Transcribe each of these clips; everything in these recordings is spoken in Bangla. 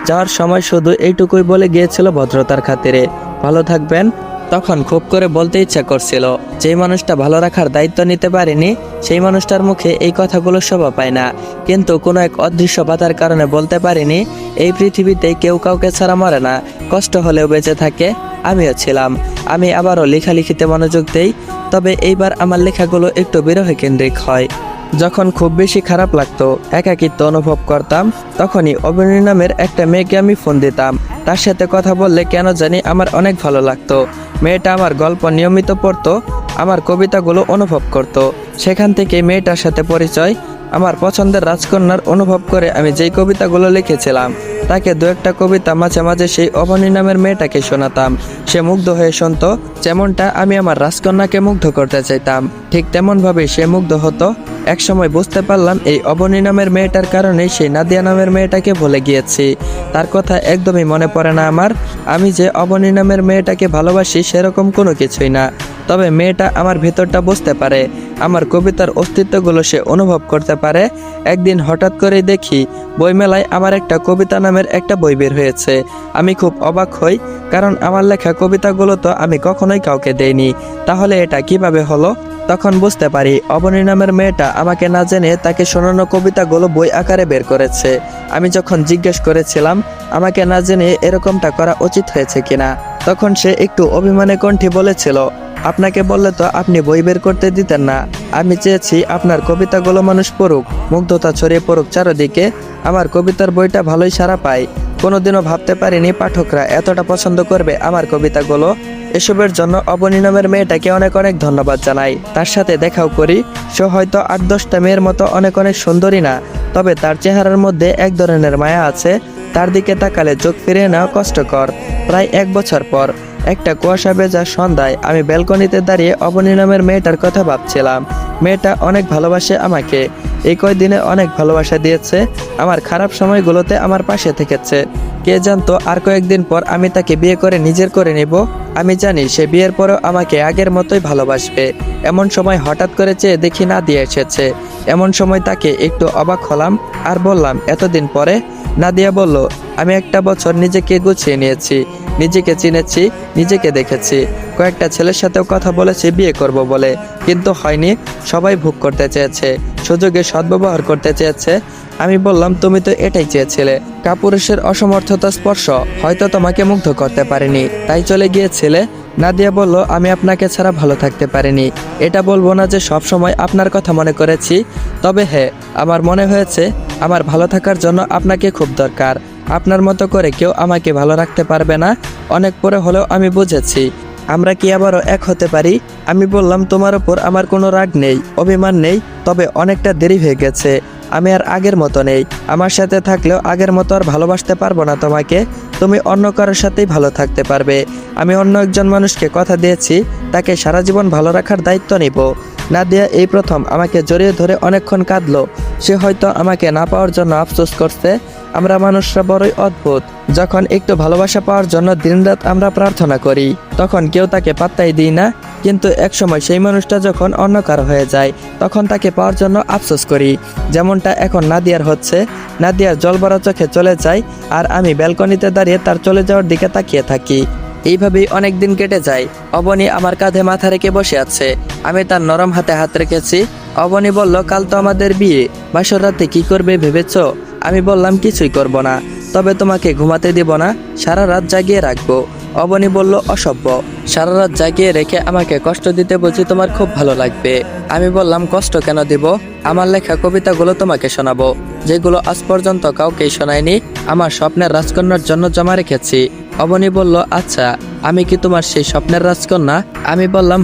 যাওয়ার সময় শুধু এইটুকুই বলে গিয়েছিল ভদ্রতার খাতিরে, ভালো থাকবেন। তখন খুব করে বলতে ইচ্ছা করছিল, যেই মানুষটা ভালো রাখার দায়িত্ব নিতে পারেনি সেই মানুষটার মুখে এই কথাগুলো শোভা পায় না। কিন্তু কোনো এক অদৃশ্য বাধার কারণে বলতে পারিনি। এই পৃথিবীতে কেউ কাউকে ছাড়া মরে না, কষ্ট হলেও বেঁচে থাকে। আমিও ছিলাম। আমি আবারও লেখালেখিতে মনোযোগ দেই, তবে এইবার আমার লেখাগুলো একটু বিরহ কেন্দ্রিক হয়। যখন খুব বেশি খারাপ লাগতো, একাকিত্ব অনুভব করতাম, তখনই অবনী নামের একটা মেয়েকে আমি ফোন দিতাম। তার সাথে কথা বললে কেন জানি আমার অনেক ভালো লাগতো। মেয়েটা আমার গল্প নিয়মিত পড়তো, আমার কবিতাগুলো অনুভব করত। সেখান থেকে মেয়েটার সাথে পরিচয়। আমার পছন্দের রাজকন্যার অনুভব করে আমি যেই কবিতাগুলো লিখেছিলাম, তাকে দু একটা কবিতা মাঝে মাঝে সেই অবনী নামের মেয়েটাকে শোনাতাম। সে মুগ্ধ হয়ে শুনত। যেমনটা আমি আমার রাজকন্যাকে মুগ্ধ করতে চাইতাম, ঠিক তেমনভাবে সে মুগ্ধ হতো। একসময় বুঝতে পারলাম এই অবনী নামের মেয়েটার কারণে সেই নাদিয়া নামের মেয়েটাকে ভুলে গিয়েছি। তার কথা একদমই মনে পড়ে না আমার। আমি যে অবনী নামের মেয়েটাকে ভালোবাসি সেরকম কোনো কিছুই না, তবে মেয়েটা আমার ভেতরটা বুঝতে পারে। আমার কবিতার অস্তিত্বগুলো সে অনুভব করতে পারে। একদিন হঠাৎ করেই দেখি বইমেলায় আমার একটা কবিতা নামের একটা বই বের হয়েছে। আমি খুব অবাক হই, কারণ আমার লেখা কবিতাগুলো তো আমি কখনোই কাউকে দেইনি। তাহলে এটা কিভাবে হলো? তখন বুঝতে পারি অবনী নামের মেয়েটা আমাকে না জেনে তাকে শোনানো কবিতাগুলো বই আকারে বের করেছে। আমি যখন জিজ্ঞেস করেছিলাম আমাকে না জেনে এরকমটা করা উচিত হয়েছে কিনা, তখন সে একটু অভিমানে কণ্ঠে বলেছিল, আপনাকে বললে তো আপনি বই বের করতে দিতেন না। আমি চেয়েছি আপনার কবিতাগুলো মানুষ পড়ুক, মুগ্ধতা ছড়িয়ে পড়ুক চারদিকে। আমার কবিতার বইটা ভালোই সাড়া পায়। কোনোদিনও ভাবতে পারিনি পাঠকরা এতটা পছন্দ করবে আমার কবিতাগুলো। এসবের জন্য অবনী নামের মেয়েটাকে অনেক অনেক ধন্যবাদ জানাই। তার সাথে দেখাও করি। সে হয়তো 8-10টা মেয়ের মতো অনেক অনেক সুন্দরী না, তবে তার চেহারার মধ্যে এক ধরনের মায়া আছে। তার দিকে তাকালে চোখ ফিরিয়ে নেওয়া কষ্টকর। প্রায় 1 বছর পর একটা কুয়াশা ভেজা সন্ধ্যায় আমি ব্যালকনিতে দাঁড়িয়ে অবনী নামের মেয়েটার কথা ভাবছিলাম। মেয়েটা অনেক ভালোবাসে আমাকে। এই কয়দিনে অনেক ভালোবাসা দিয়েছে। আমার খারাপ সময়গুলোতে আমার পাশে থেকেছে। কে জানতো আর কয়েকদিন পর আমি তাকে বিয়ে করে নিজের করে নিব। আমি জানি সে বিয়ের পরেও আমাকে আগের মতোই ভালোবাসবে। এমন সময় হঠাৎ করে চেয়ে দেখি নাদিয়া এসেছে। এমন সময় তাকে একটু অবাক হলাম আর বললাম, এতদিন পরে? নাদিয়া বলল, আমি একটা বছর নিজেকে গুছিয়ে নিয়েছি, নিজেকে চিনেছি, নিজেকে দেখেছি। কয়েকটা ছেলের সাথেও কথা বলেছি বিয়ে করব বলে, কিন্তু হয়নি। সবাই ভোগ করতে চেয়েছে, সুযোগে সদ্ব্যবহার করতে চেয়েছে। আমি বললাম, তুমি তো এটাই চেয়েছিলে। কাপুরুষের অসমর্থতা স্পর্শ হয়তো তোমাকে মুগ্ধ করতে পারেনি, তাই চলে গিয়েছিলে। নাদিয়া বলল, আমি আপনাকে ছাড়া ভালো থাকতে পারিনি। এটা বলবো না যে সব সময় আপনার কথা মনে করেছি, তবে হ্যাঁ, আমার মনে হয়েছে আমার ভালো থাকার জন্য আপনাকে খুব দরকার। আপনার মতো করে কেউ আমাকে ভালো রাখতে পারবে না। অনেক পরে হলেও আমি বুঝেছি, আমরা কি আবারও এক হতে পারি? আমি বললাম, তোমার ওপর আমার কোনো রাগ নেই, অভিমান নেই, তবে অনেকটা দেরি হয়ে গেছে। আমি আর আগের মতো নেই। আমার সাথে থাকলেও আগের মতো আর ভালোবাসতে পারবো না তোমাকে। তুমি অন্য কারোর সাথেই ভালো থাকতে পারবে। আমি অন্য একজন মানুষকে কথা দিয়েছি, তাকে সারা জীবন ভালো রাখার দায়িত্ব নিব। নাদিয়া এই প্রথম আমাকে জড়িয়ে ধরে অনেকক্ষণ কাঁদলো। সে হয়তো আমাকে না পাওয়ার জন্য আফসোস করছে। আমরা মানুষরা বড়ই অদ্ভুত। যখন একটু ভালোবাসা পাওয়ার জন্য দিনরাত আমরা প্রার্থনা করি, তখন কেউ তাকে পাত্তাই দিই না। কিন্তু একসময় সেই মানুষটা যখন অন্য কারো হয়ে যায়, তখন তাকে পাওয়ার জন্য আফসোস করি। যেমনটা এখন নাদিয়ার হচ্ছে। নাদিয়ার জলভরা চোখে চলে যায়, আর আমি ব্যালকনিতে দাঁড়িয়ে তার চলে যাওয়ার দিকে তাকিয়ে থাকি। এইভাবেই অনেক দিন কেটে যায়। অবনী আমার কাঁধে মাথা রেখে বসে আছে। আমি তার নরম হাতে হাত রেখেছি। অবনী বলল, কাল তো আমাদের বিয়ে, বাসর রাতে কি করবে ভেবেছো? আমি বললাম, কিছুই করব না, তবে তোমাকে ঘুমাতে দিব না, সারা রাত জাগিয়ে রাখবো। অবনী বলল, অসভ্য, সারা রাত জাগিয়ে রেখে আমাকে কষ্ট দিতে বুঝি তোমার খুব ভালো লাগবে। আমি বললাম, কষ্ট কেন দিব? আমার লেখা কবিতাগুলো তোমাকে শোনাবো, যেগুলো আজ পর্যন্ত কাউকেই শোনায়নি। আমার স্বপ্নের রাজকন্যার জন্য জমা রেখেছি। অবনী বলল, আচ্ছা, আমি কি তোমার সেই স্বপ্নের রাজকন্যা? আমি বললাম,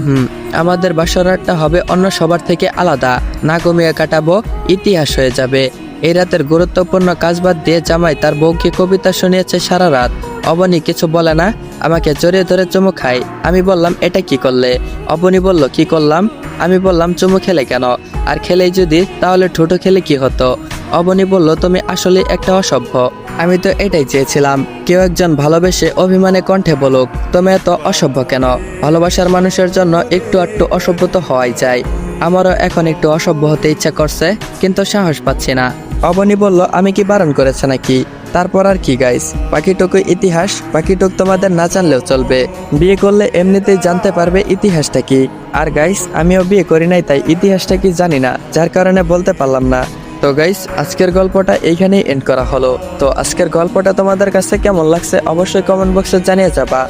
আমাদের বাসর রাতটা হবে অন্য সবার থেকে আলাদা, না ঘুমিয়ে কাটাবো, ইতিহাস হয়ে যাবে। এই রাতের গুরুত্বপূর্ণ কাজ বাদ দিয়ে জামাই তার বউকে কবিতা শুনিয়েছে সারা রাত। অবনী কিছু বলে না, আমাকে জড়িয়ে ধরে চুমু খায়। আমি বললাম, এটা কি করলে? অবনী বলল, কি করলাম? আমি বললাম, চুমু খেলে কেন? আর খেলেই যদি, তাহলে ঠোঁটো খেলে কি হতো? অবনী বলল, তুমি আসলে একটা অসভ্য। আমি তো এটাই চেয়েছিলাম, কেউ একজন ভালোবেসে অভিমানে কণ্ঠে বলুক, তুমি এত অসভ্য কেন? ভালোবাসার মানুষের জন্য একটু একটু অসভ্য তো হওয়াই যায়। আমারও এখন একটু অসভ্য হতে ইচ্ছা করছে, কিন্তু সাহস পাচ্ছি না। অবনী বলল, আমি কি বারণ করেছে নাকি? তারপর আর কি গাইস, বাকিটুকু ইতিহাস, বাকিটুক তোমাদের না জানলেও চলবে। বিয়ে করলে এমনিতেই জানতে পারবে ইতিহাসটা কি। আর গাইস, আমিও বিয়ে করি নাই, তাই ইতিহাসটা কি জানি না, যার কারণে বলতে পারলাম না। তো গাইস, আজকের গল্পটা এইখানেই এন্ড করা হলো। তো আজকের গল্পটা তোমাদের কাছে কেমন লাগছে অবশ্যই কমেন্ট বক্সে জানিয়ে যাবা।